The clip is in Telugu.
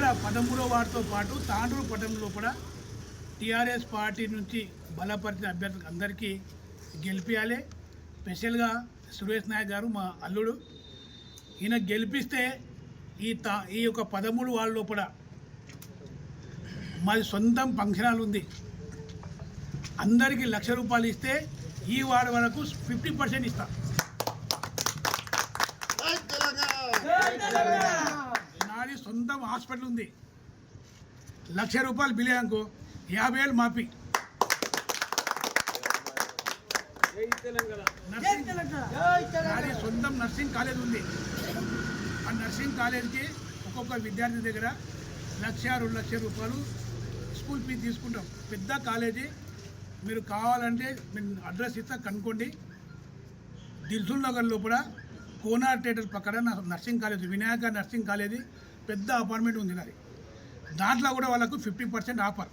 ఇక్కడ 13వ వార్డుతో పాటు తాండూరు పట్టణంలో కూడా టీఆర్ఎస్ పార్టీ నుంచి బలపరిచిన అభ్యర్థులకు అందరికీ గెలిపించాలి. స్పెషల్గా సురేష్ నాయక్ గారు మా అల్లుడు, ఈయన గెలిపిస్తే ఈ యొక్క 13 వార్డులో కూడా మాది సొంతం ఫంక్షన్ హాల్ ఉంది. అందరికీ ₹1,00,000 ఇస్తే ఈ వార్డు వరకు 50% ఇస్తాం. నాది సొంతం హాస్పిటల్ ఉంది. ₹1,00,000 బిల్ అనుకో 50,000 మాఫీ. నాది సొంతం నర్సింగ్ కాలేజ్ ఉంది. ఆ నర్సింగ్ కాలేజ్కి ఒక్కొక్క విద్యార్థి దగ్గర ₹1,00,000, ₹2,00,000 స్కూల్ ఫీజు తీసుకుంటాం. పెద్ద కాలేజీ. మీరు కావాలంటే నేను అడ్రస్ ఇస్తా, కనుక్కోండి. దిల్సుల్ నగర్ లోపల కోనార్ థియేటర్ పక్కన nursing college, Vinayaka nursing college పెద్ద అపార్ట్మెంట్ ఉంది. నాది దాంట్లో కూడా వాళ్ళకు 50% ఆఫర్.